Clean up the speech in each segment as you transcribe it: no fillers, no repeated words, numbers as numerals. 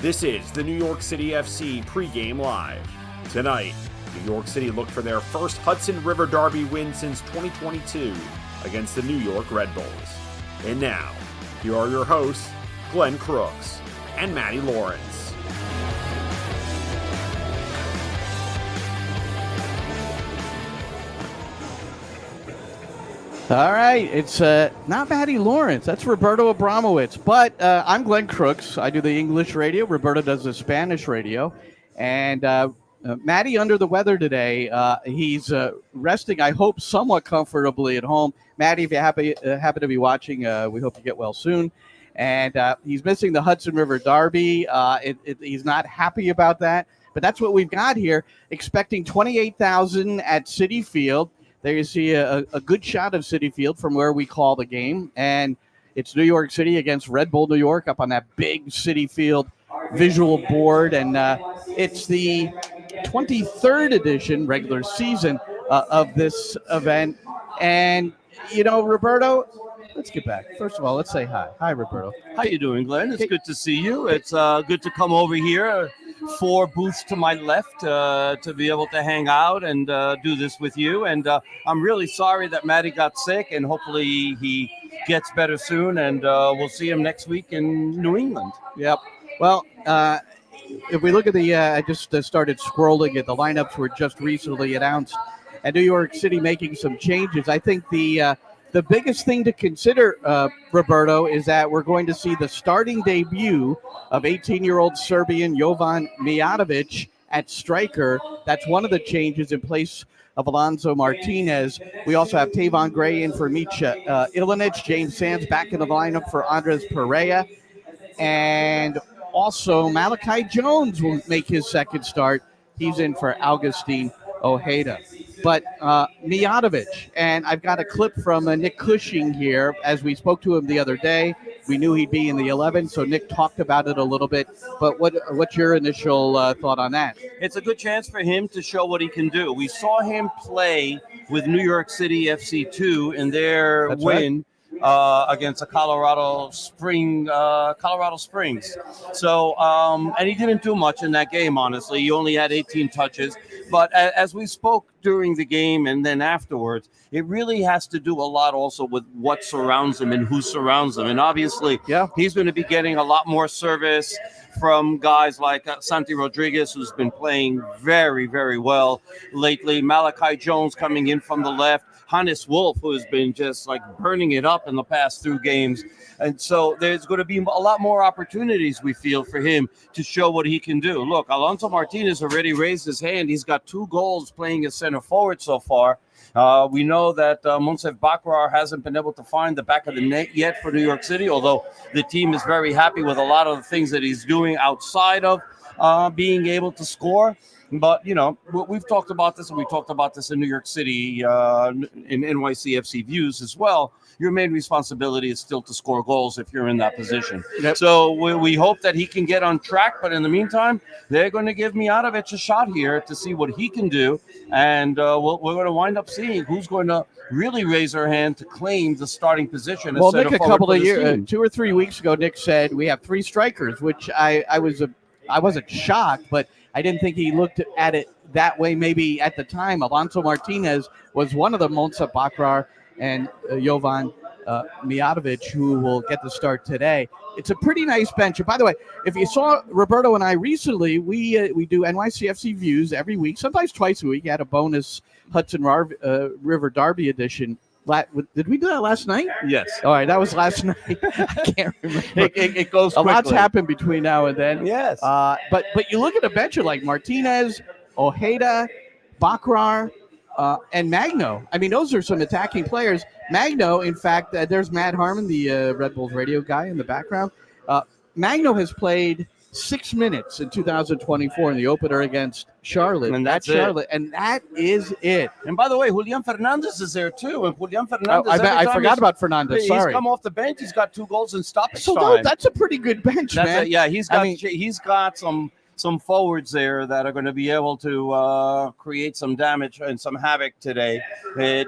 This is the New York City FC Pregame Live. Tonight, New York City looked for their first Hudson River Derby win since 2022 against the New York Red Bulls. And now, here are your hosts, Glenn Crooks and Matty Lawrence. All right, it's not Matty Lawrence, that's Roberto Abramowitz, but I'm Glenn Crooks. I do the English radio, Roberto does the Spanish radio, and Matty under the weather today. He's resting, I hope, somewhat comfortably at home. Matty, if you happen to be watching, we hope you get well soon. And he's missing the Hudson River Derby. He's not happy about that, but that's what we've got here, expecting 28,000 at Citi Field. There you see a good shot of Citi Field from where we call the game. And it's New York City against Red Bull New York up on that big Citi Field visual board. And it's the 23rd edition regular season of this event. And, you know, Roberto, let's get back. First of all, let's say hi. Hi, Roberto. How you doing, Glenn? It's good to see you. It's good to come over here. 4 booths to my left to be able to hang out and do this with you. And I'm really sorry that Matty got sick, and hopefully he gets better soon. And we'll see him next week in New England. Yep. Well, if we look at I just started scrolling at the lineups were just recently announced, and New York City making some changes. I think the biggest thing to consider, Roberto, is that we're going to see the starting debut of 18-year-old Serbian Jovan Mijatovic at striker. That's one of the changes in place of Alonso Martinez. We also have Tavon Gray in for Micha Ilinic, James Sands back in the lineup for Andres Pereira, and also Malachi Jones will make his second start. He's in for Augustine Ojeda. But Mijatovic, and I've got a clip from Nick Cushing here. As we spoke to him the other day, we knew he'd be in the 11, so Nick talked about it a little bit. But what's your initial thought on that? It's a good chance for him to show what he can do. We saw him play with New York City FC 2 in their win. Right. Against Colorado Springs. So, and he didn't do much in that game, honestly. He only had 18 touches. But as we spoke during the game and then afterwards, it really has to do a lot also with what surrounds him and who surrounds him. And obviously, he's going to be getting a lot more service from guys like Santi Rodriguez, who's been playing very, very well lately. Malachi Jones coming in from the left. Hannes Wolf, who has been just like burning it up in the past 2 games. And so there's going to be a lot more opportunities, we feel, for him to show what he can do. Look, Alonso Martinez already raised his hand. He's got 2 goals playing as center forward so far. We know that Monsef Bakrar hasn't been able to find the back of the net yet for New York City, although the team is very happy with a lot of the things that he's doing outside of being able to score. But, you know, we've talked about this, and we talked about this in New York City in NYCFC Views as well. Your main responsibility is still to score goals if you're in that position. Yep. So we hope that he can get on track. But in the meantime, they're going to give Mijatovic a shot here to see what he can do. And we're going to wind up seeing who's going to really raise their hand to claim the starting position. Well, Nick, a couple of years, 2 or 3 weeks ago, Nick said we have 3 strikers, which I wasn't shocked, but I didn't think he looked at it that way maybe at the time. Alonso Martinez was one of them, Monsef Bakrar and Jovan Mijatovic, who will get the start today. It's a pretty nice bench. And by the way, if you saw Roberto and I recently, we do NYCFC Views every week, sometimes twice a week. You had a bonus Hudson River Derby edition. Did we do that last night? Yes. All right, that was last night. I can't remember. It goes quickly. A lot's happened between now and then. Yes. But you look at a bench like Martinez, Ojeda, Bakrar, and Magno. I mean, those are some attacking players. Magno, in fact, there's Matt Harmon, the Red Bulls radio guy in the background. Magno has played 6 minutes in 2024 in the opener against Charlotte. And that's Charlotte, and that is it. And by the way, Julian Fernandez is there too. And Julian Fernandez, I forgot about Fernandez. Sorry, he's come off the bench. He's got 2 goals in stoppage time. So that's a pretty good bench, man. He's got some forwards there that are going to be able to create some damage and some havoc today,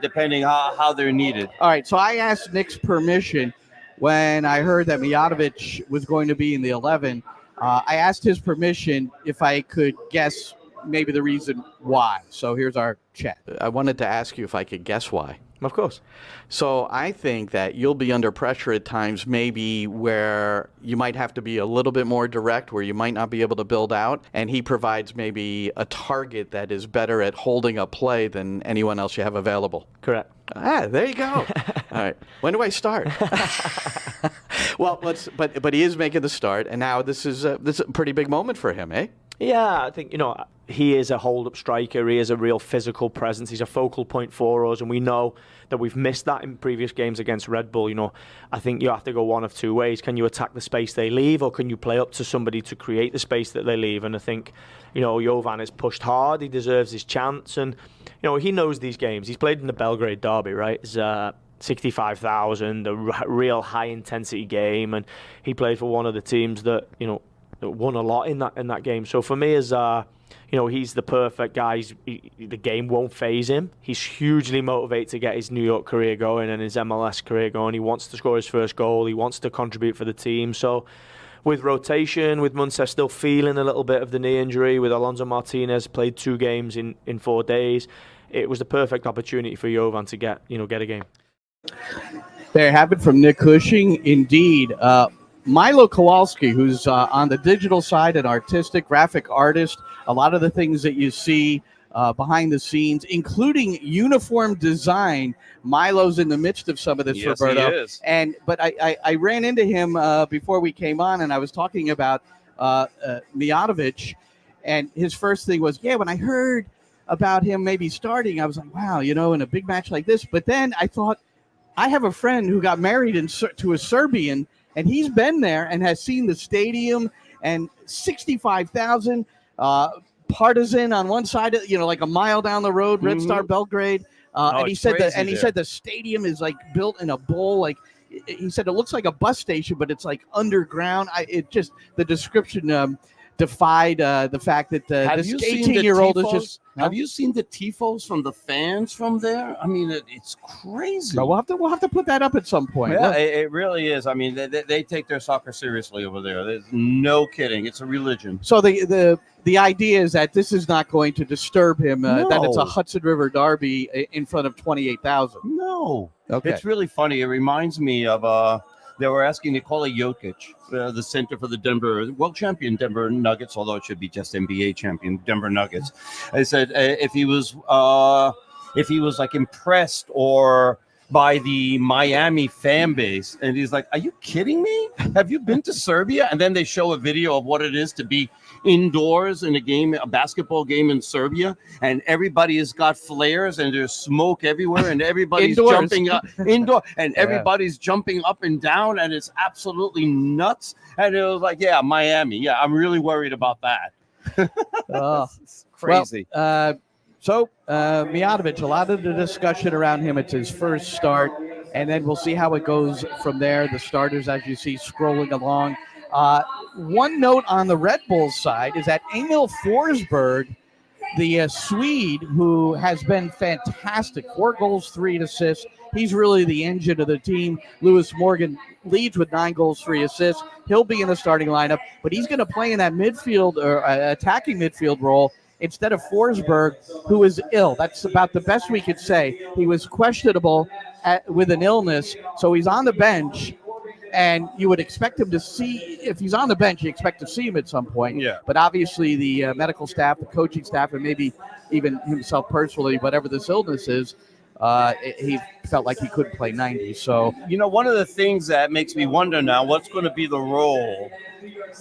depending how they're needed. All right, so I asked Nick's permission when I heard that Mijatovic was going to be in the 11. I asked his permission if I could guess maybe the reason why. So here's our chat. I wanted to ask you if I could guess why. Of course. So I think that you'll be under pressure at times, maybe where you might have to be a little bit more direct, where you might not be able to build out, and he provides maybe a target that is better at holding up play than anyone else you have available. Correct. There you go. All right. When do I start? Well, but he is making the start, and now this is a pretty big moment for him, eh? Yeah, I think, he is a hold-up striker. He is a real physical presence. He's a focal point for us, and we know that we've missed that in previous games against Red Bull. I think you have to go one of two ways. Can you attack the space they leave, or can you play up to somebody to create the space that they leave? And I think, Jovan has pushed hard. He deserves his chance, and, he knows these games. He's played in the Belgrade derby, right? It's 65,000, a real high-intensity game, and he played for one of the teams that, won a lot in that game. So for me, as he's the perfect guy. The game won't faze him. He's hugely motivated to get his New York career going and his MLS career going. He wants to score his first goal. He wants to contribute for the team. So with rotation, with Munsef still feeling a little bit of the knee injury, with Alonso Martinez played 2 games in 4 days, it was the perfect opportunity for Jovan to get a game. There you have it from Nick Cushing. Indeed. Milo Kowalski, who's on the digital side, an artistic graphic artist. A lot of the things that you see behind the scenes, including uniform design, Milo's in the midst of some of this, yes, Roberto. He is. But I ran into him before we came on, and I was talking about Mijatovic, and his first thing was, when I heard about him maybe starting, I was like, wow, in a big match like this. But then I thought, I have a friend who got married to a Serbian, and he's been there and has seen the stadium and 65,000 partisan on one side, like a mile down the road, Red Star Belgrade. And he said said the stadium is like built in a bowl. Like he said, it looks like a bus station, but it's like underground. The description defied the fact that this 18-year-old is just. Have you seen the tifos from the fans from there? I mean, it's crazy. So we'll have to put that up at some point. Yeah, it really is. I mean, they take their soccer seriously over there. There's no kidding. It's a religion. So the idea is that this is not going to disturb him. No. That it's a Hudson River derby in front of 28,000. No. Okay. It's really funny. It reminds me of they were asking Nikola Jokic, the center for the world champion Denver Nuggets, although it should be just NBA champion Denver Nuggets. I said if he was like impressed or by the Miami fan base, and he's like, "Are you kidding me? Have you been to Serbia?" And then they show a video of what it is to be indoors in a basketball game in Serbia, and everybody has got flares and there's smoke everywhere, and everybody's jumping up indoor, and everybody's jumping up and down, and it's absolutely nuts. And it was like, Miami. Yeah, I'm really worried about that. It's crazy. So Mijatovic, a lot of the discussion around him. It's his first start, and then we'll see how it goes from there. The starters, as you see, scrolling along. One note on the Red Bulls side is that Emil Forsberg, the Swede, who has been fantastic, 4 goals, 3 assists. He's really the engine of the team. Lewis Morgan leads with 9 goals, 3 assists. He'll be in the starting lineup, but he's going to play in that midfield or attacking midfield role instead of Forsberg, who is ill. That's about the best we could say. He was questionable with an illness, so he's on the bench. And you would expect him to see, if he's on the bench, you expect to see him at some point. Yeah. But obviously the medical staff, the coaching staff, and maybe even himself personally, whatever this illness is, he felt like he couldn't play 90. So, one of the things that makes me wonder now, what's going to be the role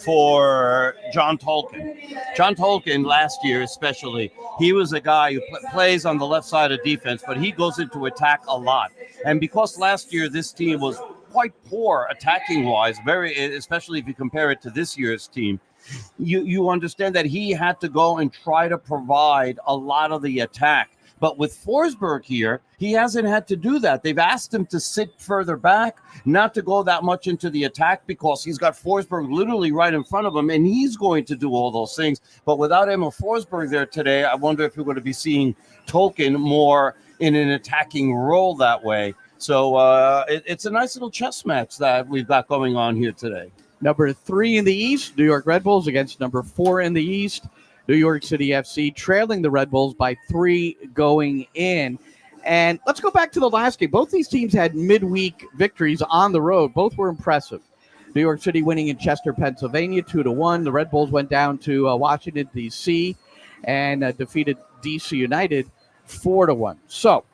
for John Tolkien? John Tolkien last year especially, he was a guy who plays on the left side of defense, but he goes into attack a lot. And because last year this team was quite poor attacking wise, especially if you compare it to this year's team, you understand that he had to go and try to provide a lot of the attack. But with Forsberg here, he hasn't had to do that. They've asked him to sit further back, not to go that much into the attack, because he's got Forsberg literally right in front of him, and he's going to do all those things. But without Emil Forsberg there today, I wonder if we're going to be seeing Tolkien more in an attacking role that way. So it's a nice little chess match that we've got going on here today. Number 3 in the East, New York Red Bulls against number 4 in the East, New York City FC, trailing the Red Bulls by 3 going in. And let's go back to the last game. Both these teams had midweek victories on the road. Both were impressive. New York City winning in Chester, Pennsylvania, 2-1. The Red Bulls went down to Washington, D.C., and defeated D.C. United 4-1. So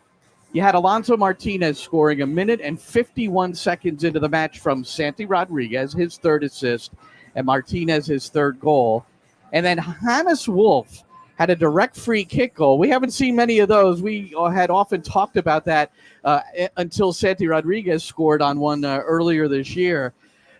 you had Alonso Martinez scoring 1 minute and 51 seconds into the match from Santi Rodriguez, his third assist, and Martinez his third goal. And then Hannes Wolf had a direct free kick goal. We haven't seen many of those. We had often talked about that until Santi Rodriguez scored on one earlier this year,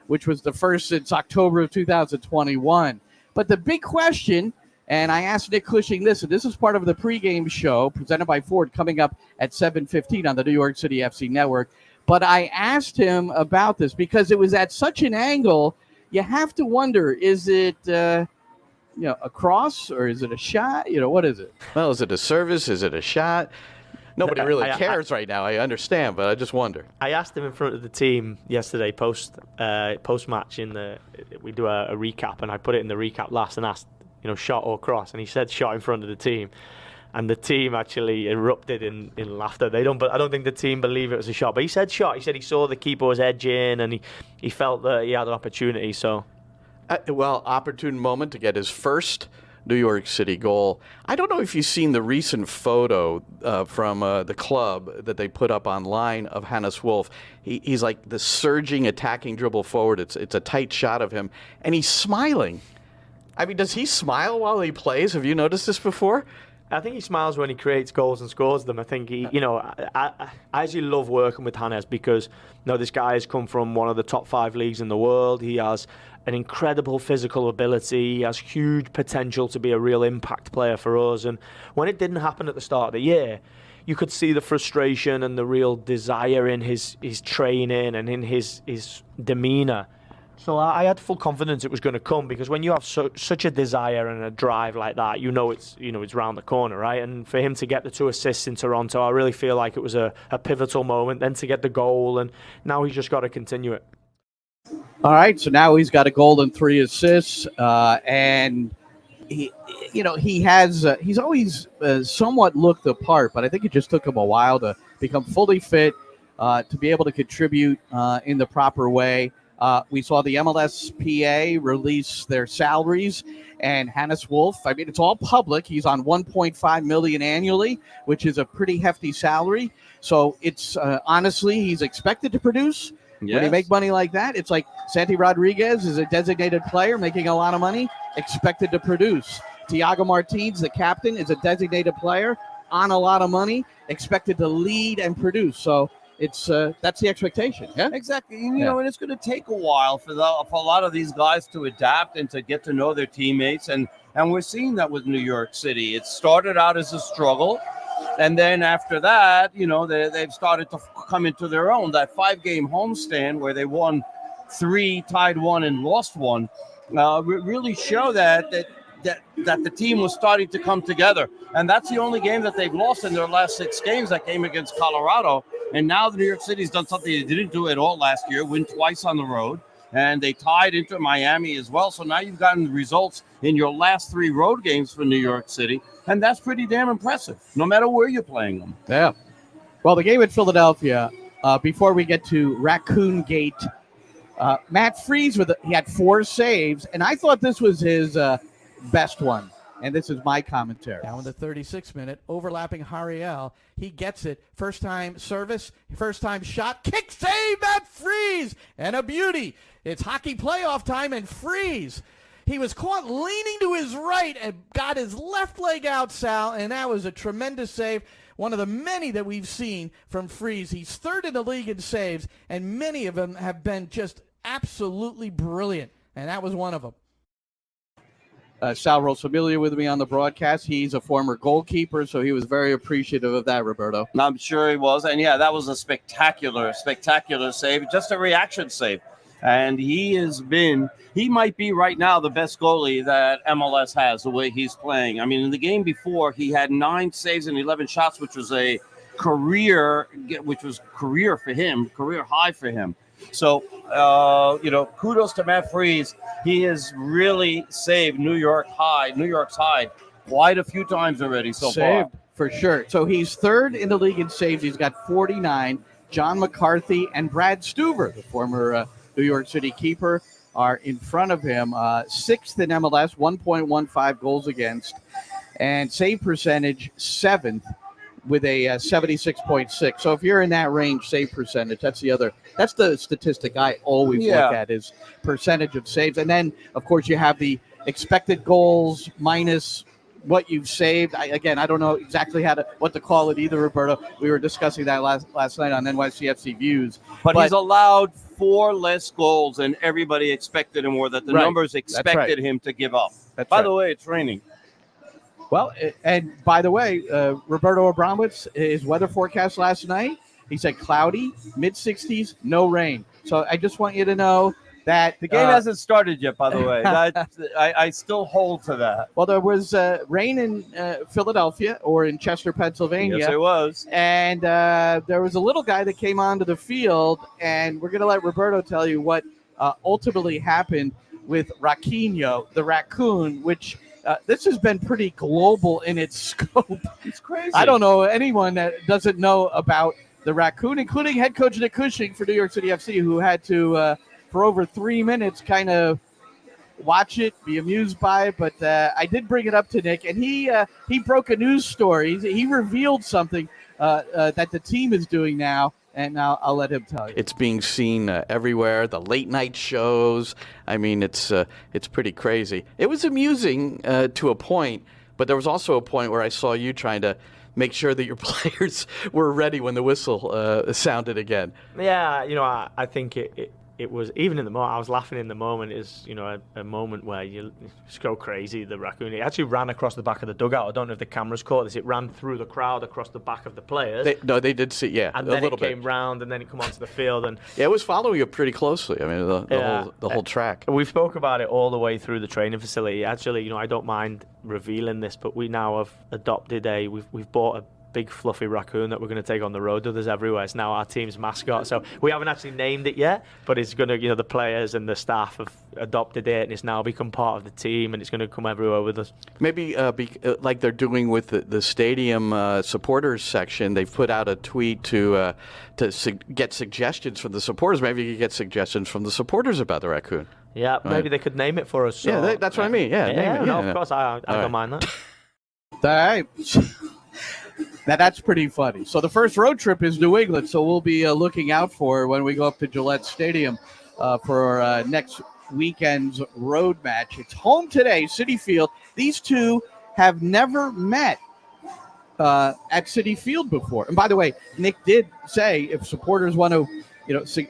which was the first since October of 2021. But the big question, and I asked Nick Cushing this, and this is part of the pregame show presented by Ford coming up at 7:15 on the New York City FC network. But I asked him about this because it was at such an angle, you have to wonder, is it a cross or is it a shot? What is it? Well, is it a service? Is it a shot? Nobody really cares right now. I understand, but I just wonder. I asked him in front of the team yesterday post match we do a recap, and I put it in the recap last and asked, shot or cross, and he said shot in front of the team, and the team actually erupted in laughter. I don't think the team believe it was a shot, but he said shot. He said he saw the keeper was edging, and he felt that he had an opportunity. So, opportune moment to get his first New York City goal. I don't know if you've seen the recent photo from the club that they put up online of Hannes Wolf. He's like the surging, attacking dribble forward. It's a tight shot of him, and he's smiling. I mean, does he smile while he plays? Have you noticed this before? I think he smiles when he creates goals and scores them. I think I actually love working with Hannes because this guy has come from one of the top 5 leagues in the world. He has an incredible physical ability. He has huge potential to be a real impact player for us. And when it didn't happen at the start of the year, you could see the frustration and the real desire in his training and in his demeanour. So I had full confidence it was going to come, because when you have such a desire and a drive like that, it's round the corner, right? And for him to get the 2 assists in Toronto, I really feel like it was a pivotal moment. Then to get the goal, and now he's just got to continue it. All right, so now he's got a goal and 3 assists, and he's always somewhat looked the part, but I think it just took him a while to become fully fit, to be able to contribute in the proper way. We saw the MLSPA release their salaries, and Hannes Wolf, it's all public. He's on $1.5 million annually, which is a pretty hefty salary. So it's honestly, he's expected to produce. Yes. When you make money like that, it's like Santi Rodriguez is a designated player making a lot of money, expected to produce. Thiago Martins, the captain, is a designated player on a lot of money, expected to lead and produce. So it's that's the expectation. Yeah, exactly. And it's going to take a while for a lot of these guys to adapt and to get to know their teammates, and we're seeing that with New York City. It started out as a struggle, and then after that, they've started to come into their own. That 5-game homestand where they won 3, tied 1, and lost 1, really show that the team was starting to come together. And that's the only game that they've lost in their last 6 games, that game against Colorado. And now the New York City's done something they didn't do at all last year, win twice on the road. And they tied into Miami as well. So now you've gotten the results in your last 3 road games for New York City. And that's pretty damn impressive, no matter where you're playing them. Yeah. Well, the game at Philadelphia, before we get to Raccoon Gate, Matt Freese, he had 4 saves. And I thought this was his best one. And this is my commentary. Now in the 36th minute, overlapping Hariel. He gets it. First time service, first time shot. Kick save, Matt Freese. And a beauty. It's hockey playoff time, and Freese, he was caught leaning to his right and got his left leg out, Sal, and that was a tremendous save. One of the many that we've seen from Freese. He's 3rd in the league in saves, and many of them have been just absolutely brilliant, and that was one of them. Sal Rosamilia with me on the broadcast. He's a former goalkeeper, so he was very appreciative of that, Roberto. I'm sure he was. And, yeah, that was a spectacular save, just a reaction save. And he might be right now the best goalie that MLS has, the way he's playing. I mean, in the game before, he had 9 saves and 11 shots, which was career for him, career high for him. So, kudos to Matt Freese. He has really saved New York's hide quite a few times already so Saved, far. for sure. So he's third in the league in saves. He's got 49. John McCarthy and Brad Stuver, the former New York City keeper, are in front of him. Sixth in MLS, 1.15 goals against, and save percentage seventh with a 76.6. So if you're in that range, save percentage, that's the statistic I always look at, is percentage of saves. And then, of course, you have the expected goals minus what you've saved. I don't know exactly what to call it either, Roberto. We were discussing that last night on NYCFC Views. But he's allowed 4 less goals than everybody expected him, or that the numbers expected him to give up. By the way, it's raining. Well, and by the way, Roberto Abramowitz, his weather forecast last night, he said cloudy, mid-60s, no rain. So I just want you to know that the game hasn't started yet, by the way. I still hold to that. Well, there was rain in Philadelphia or in Chester, Pennsylvania. Yes, it was. And there was a little guy that came onto the field, and we're going to let Roberto tell you what ultimately happened with Raquinho, the raccoon, which this has been pretty global in its scope. It's crazy. I don't know anyone that doesn't know about the raccoon, including head coach Nick Cushing for New York City FC, who had to, for over 3 minutes, kind of watch it, be amused by it. But I did bring it up to Nick, and he broke a news story. He revealed something that the team is doing now, and I'll let him tell you. It's being seen everywhere, the late night shows. I mean, it's pretty crazy. It was amusing to a point, but there was also a point where I saw you trying to make sure that your players were ready when the whistle sounded again. Yeah, I think it was, even in the moment, I was laughing in the moment. Is a moment where you just go crazy. The raccoon, it actually ran across the back of the dugout. I don't know if the cameras caught this. It ran through the crowd across the back of the players. They did see, and a then little it came bit. round, and then it came onto the field, and it was following it pretty closely. I mean, the whole track. We spoke about it all the way through the training facility. Actually, I don't mind revealing this, but we now have adopted we've bought a big fluffy raccoon that we're going to take on the road with us everywhere. It's now our team's mascot. So we haven't actually named it yet, but it's going to, the players and the staff have adopted it, and it's now become part of the team, and it's going to come everywhere with us. Maybe like they're doing with the stadium supporters section, they've put out a tweet to get suggestions from the supporters. Maybe you could get suggestions from the supporters about the raccoon. Yeah, maybe they could name it for us. So. Yeah, that's what I mean. Yeah, name it. Of course, I don't mind that. All right. Now, that's pretty funny. So the first road trip is New England, so we'll be looking out for when we go up to Gillette Stadium for next weekend's road match. It's home today, Citi Field. These two have never met at Citi Field before. And by the way, Nick did say if supporters want to,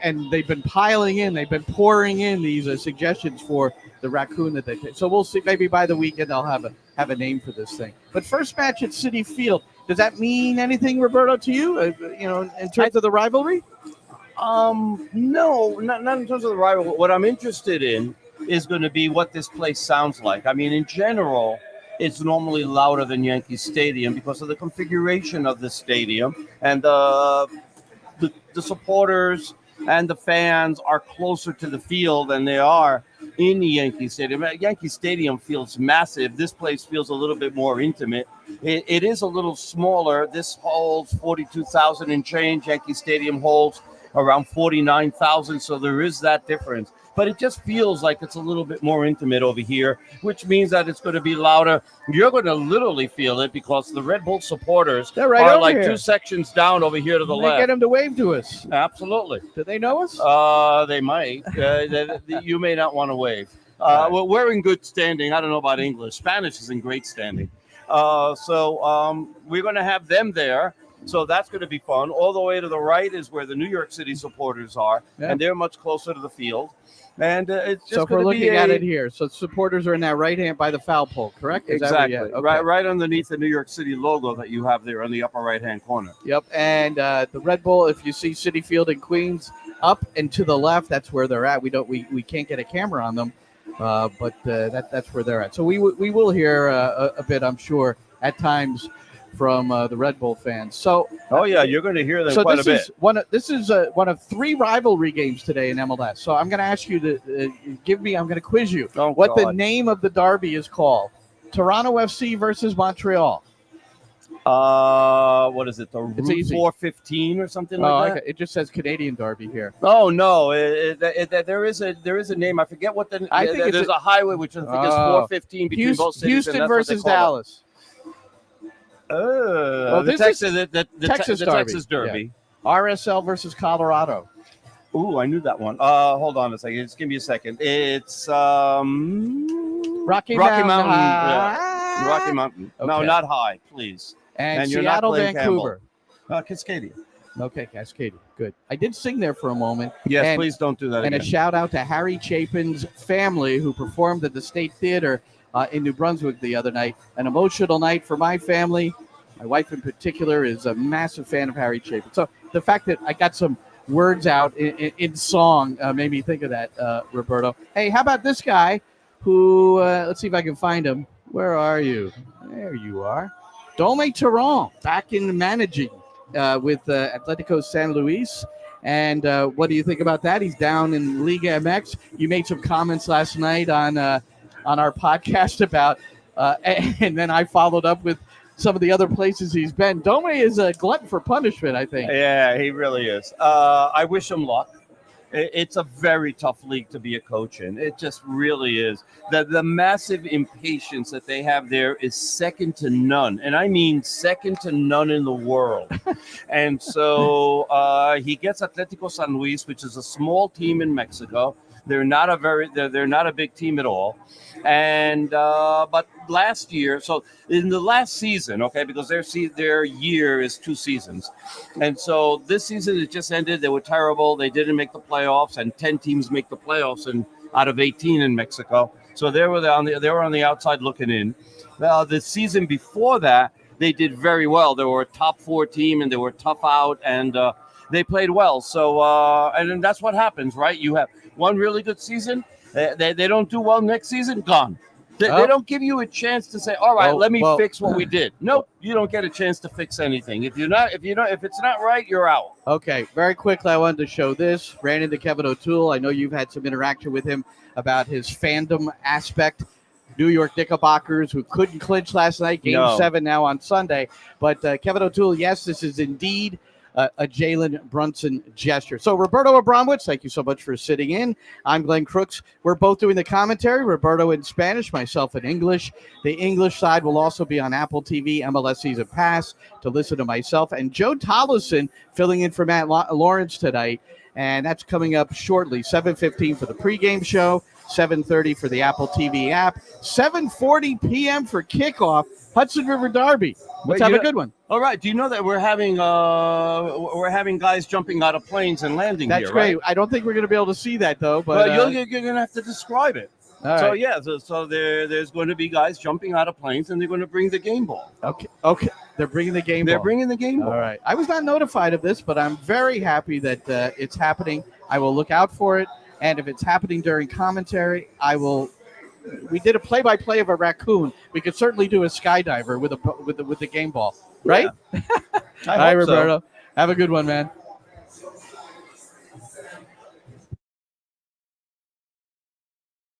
and they've been piling in, they've been pouring in these suggestions for the raccoon that they picked. So we'll see. Maybe by the weekend they'll have a name for this thing. But first match at Citi Field. Does that mean anything, Roberto, to you? In terms of the rivalry? No, not in terms of the rivalry. What I'm interested in is going to be what this place sounds like. I mean, in general, it's normally louder than Yankee Stadium because of the configuration of the stadium, and the supporters and the fans are closer to the field than they are in Yankee Stadium. Yankee Stadium feels massive. This place feels a little bit more intimate. It is a little smaller. This holds 42,000 and change. Yankee Stadium holds around 49,000, so there is that difference. But it just feels like it's a little bit more intimate over here, which means that it's going to be louder. You're going to literally feel it because the Red Bull supporters are like here. 2 sections down over here to the left. Get them to wave to us. Absolutely. Do they know us? They might. You may not want to wave. We're in good standing. I don't know about English. Spanish is in great standing. So we're going to have them there. So that's going to be fun. All the way to the right is where the New York City supporters are, and they're much closer to the field. And it's just so if we're looking at it here, so supporters are in that right hand by the foul pole, correct? Exactly. Right underneath the New York City logo that you have there on the upper right-hand corner. Yep. And the Red Bull, if you see Citi Field in Queens, up and to the left, that's where they're at. We can't get a camera on them, but that's where they're at. So we will hear a bit, I'm sure, at times from the Red Bull fans. So, Oh yeah, you're going to hear them quite a bit. This is one of 3 rivalry games today in MLS. So I'm going to ask you to I'm going to quiz you what the name of the derby is called. Toronto FC versus Montreal. What is it? The It's Route easy. 415 or something like that? Okay. It just says Canadian derby here. Oh no, there is a name. I forget what the. I think there's a highway which I think is 415 between both cities. Houston and that's versus what they call Dallas. The Texas Texas Derby. Yeah. RSL versus Colorado. Ooh, I knew that one. Hold on a second. Just give me a second. It's Rocky Mountain. Yeah. Rocky Mountain. Okay. No, not high, please. And you're not Seattle, playing Vancouver. Cascadia. Okay, Cascadia. Good. I did sing there for a moment. Yes, please don't do that And again. a shout out to Harry Chapin's family who performed at the State Theater in New Brunswick the other night. An emotional night for my family. My wife in particular is a massive fan of Harry Chapin. So the fact that I got some words out in song made me think of that, Roberto. Hey, how about this guy who, let's see if I can find him. Where are you? There you are. Dome Terron, back in managing with Atletico San Luis. And what do you think about that? He's down in Liga MX. You made some comments last night on our podcast about, and then I followed up with some of the other places he's been. Dome is a glutton for punishment, I think. Yeah, he really is. I wish him luck. It's a very tough league to be a coach in. It just really is. The massive impatience that they have there is second to none. And I mean second to none in the world. And so he gets Atletico San Luis, which is a small team in Mexico. They're not a big team at all. And but last year, so in the last season, okay, because their year is 2 seasons, and so this season it just ended. They were terrible. They didn't make the playoffs, and 10 teams make the playoffs, and out of 18 in Mexico. So they were on the outside looking in. Now the season before that, they did very well. They were a top 4 team, and they were tough out, and they played well. So and then that's what happens, right? You have one really good season. They don't do well next season, gone. They don't give you a chance to say, all right, let me fix what we did. Nope, you don't get a chance to fix anything. If it's not right, you're out. Okay, very quickly, I wanted to show this. Ran into Kevin O'Toole. I know you've had some interaction with him about his fandom aspect. New York Knickerbockers, who couldn't clinch last night, Game 7 now on Sunday. But Kevin O'Toole, yes, this is indeed a Jalen Brunson gesture. So Roberto Abramowitz, thank you so much for sitting in. I'm Glenn Crooks. We're both doing the commentary, Roberto in Spanish, myself in English. The English side will also be on Apple TV, MLS Season Pass to listen to myself. And Joe Tollison filling in for Matt Lawrence tonight. And that's coming up shortly, 7:15 for the pregame show, 7:30 for the Apple TV app, 7:40 p.m. for kickoff, Hudson River Derby. Let's have a good one. All right. Do you know that we're having guys jumping out of planes and landing That's here? That's great. right? I don't think we're going to be able to see that though. But you're going to have to describe it. All So right. yeah, so there's going to be guys jumping out of planes, and they're going to bring the game ball. Okay. They're bringing the game They're ball. bringing the game ball. All right. I was not notified of this, but I'm very happy that it's happening. I will look out for it, and if it's happening during commentary, I will. We did a play-by-play of a raccoon. We could certainly do a skydiver with the game ball, right? Yeah. All right, Roberto. Have a good one, man.